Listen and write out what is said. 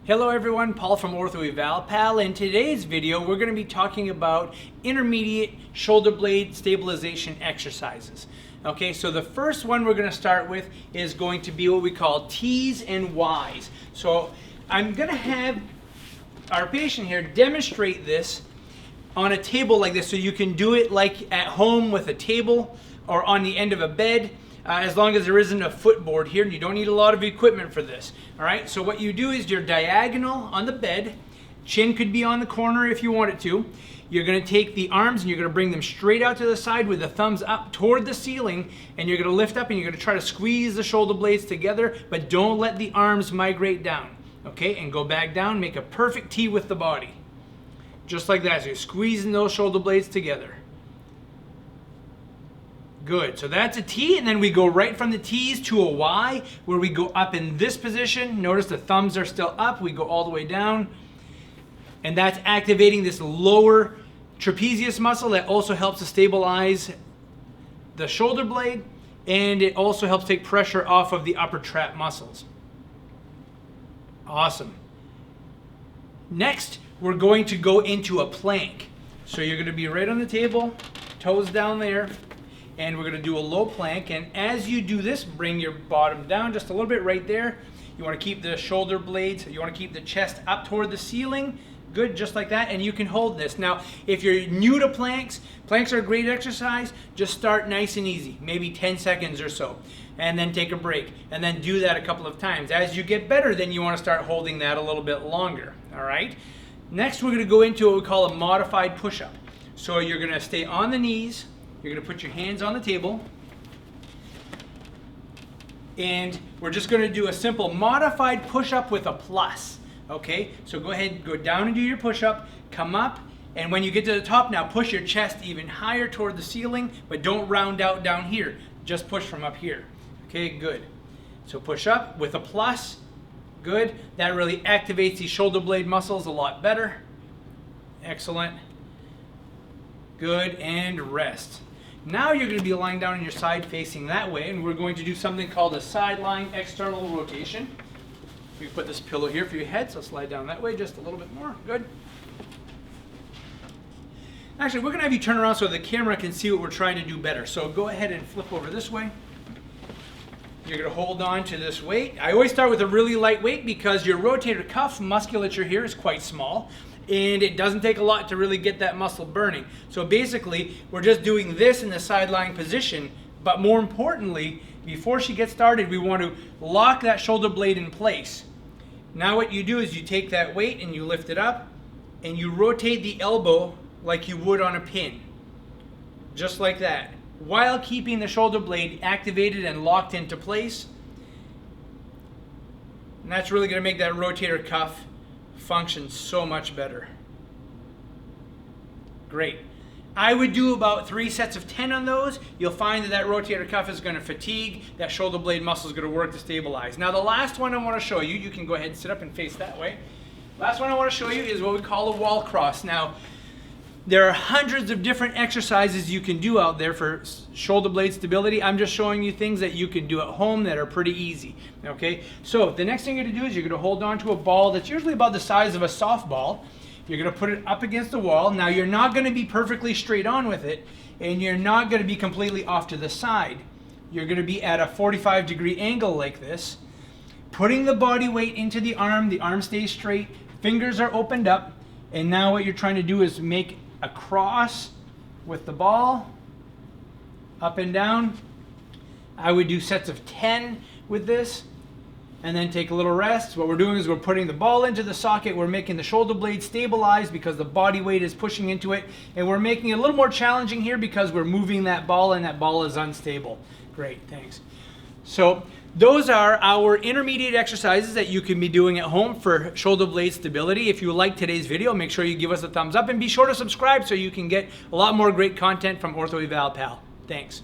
Hello everyone, Paul from Ortho Eval Pal. In today's video, we're going to be talking about intermediate shoulder blade stabilization exercises. Okay, so the first one we're going to start with is going to be what we call T's and Y's. So I'm going to have our patient here demonstrate this on a table like this, so you can do it like at home with a table or on the end of a bed. As long as there isn't a footboard here, and you don't need a lot of equipment for this. All right, so what you do is you're diagonal on the bed. Chin could be on the corner if you want it to. You're going to take the arms and you're going to bring them straight out to the side with the thumbs up toward the ceiling, and you're going to lift up and you're going to try to squeeze the shoulder blades together, but don't let the arms migrate down. Okay, and go back down, make a perfect T with the body. Just like that, so you're squeezing those shoulder blades together. Good, so that's a T, and then we go right from the T's to a Y, where we go up in this position. Notice the thumbs are still up, we go all the way down. And that's activating this lower trapezius muscle that also helps to stabilize the shoulder blade, and it also helps take pressure off of the upper trap muscles. Awesome. Next, we're going to go into a plank. So you're going to be right on the table, toes down there. And we're going to do a low plank, and as you do this, bring your bottom down just a little bit right there. You want to keep the shoulder blades, you want to keep the chest up toward the ceiling. Good, just like that, and you can hold this. Now, if you're new to planks, planks are a great exercise. Just start nice and easy, maybe 10 seconds or so, and then take a break, and then do that a couple of times. As you get better, then you want to start holding that a little bit longer, all right? Next, we're going to go into what we call a modified push-up. So you're going to stay on the knees. You're going to put your hands on the table, and we're just going to do a simple modified push-up with a plus. Okay, so go ahead and go down and do your push-up, come up, and when you get to the top now, push your chest even higher toward the ceiling, but don't round out down here. Just push from up here. Okay, good. So push up with a plus. Good. That really activates these shoulder blade muscles a lot better. Excellent. Good, and rest. Now you're going to be lying down on your side facing that way, and we're going to do something called a sideline external rotation. We put this pillow here for your head, so slide down that way just a little bit more. Good. Actually, we're going to have you turn around so the camera can see what we're trying to do better. So go ahead and flip over this way. You're going to hold on to this weight. I always start with a really light weight because your rotator cuff musculature here is quite small, and it doesn't take a lot to really get that muscle burning. So basically, we're just doing this in the sideline position, but more importantly, before she gets started, we want to lock that shoulder blade in place. Now what you do is you take that weight and you lift it up, and you rotate the elbow like you would on a pin. Just like that, while keeping the shoulder blade activated and locked into place. And that's really going to make that rotator cuff function so much better. Great. I would do about 3 sets of 10 on those. You'll find that that rotator cuff is going to fatigue. That shoulder blade muscle is going to work to stabilize. Now the last one I want to show you, you can go ahead and sit up and face that way. Last one I want to show you is what we call a wall cross. Now there are hundreds of different exercises you can do out there for shoulder blade stability. I'm just showing you things that you can do at home that are pretty easy. Okay, so the next thing you're going to do is you're going to hold on to a ball that's usually about the size of a softball. You're going to put it up against the wall. Now you're not going to be perfectly straight on with it, and you're not going to be completely off to the side. You're going to be at a 45-degree angle like this. Putting the body weight into the arm stays straight, fingers are opened up, and now what you're trying to do is make a cross with the ball, up and down. I would do sets of 10 with this, and then take a little rest. What we're doing is we're putting the ball into the socket, we're making the shoulder blade stabilize because the body weight is pushing into it, and we're making it a little more challenging here because we're moving that ball, and that ball is unstable. Great, thanks. So those are our intermediate exercises that you can be doing at home for shoulder blade stability. If you like today's video, make sure you give us a thumbs up and be sure to subscribe so you can get a lot more great content from Ortho Eval Pal. Thanks.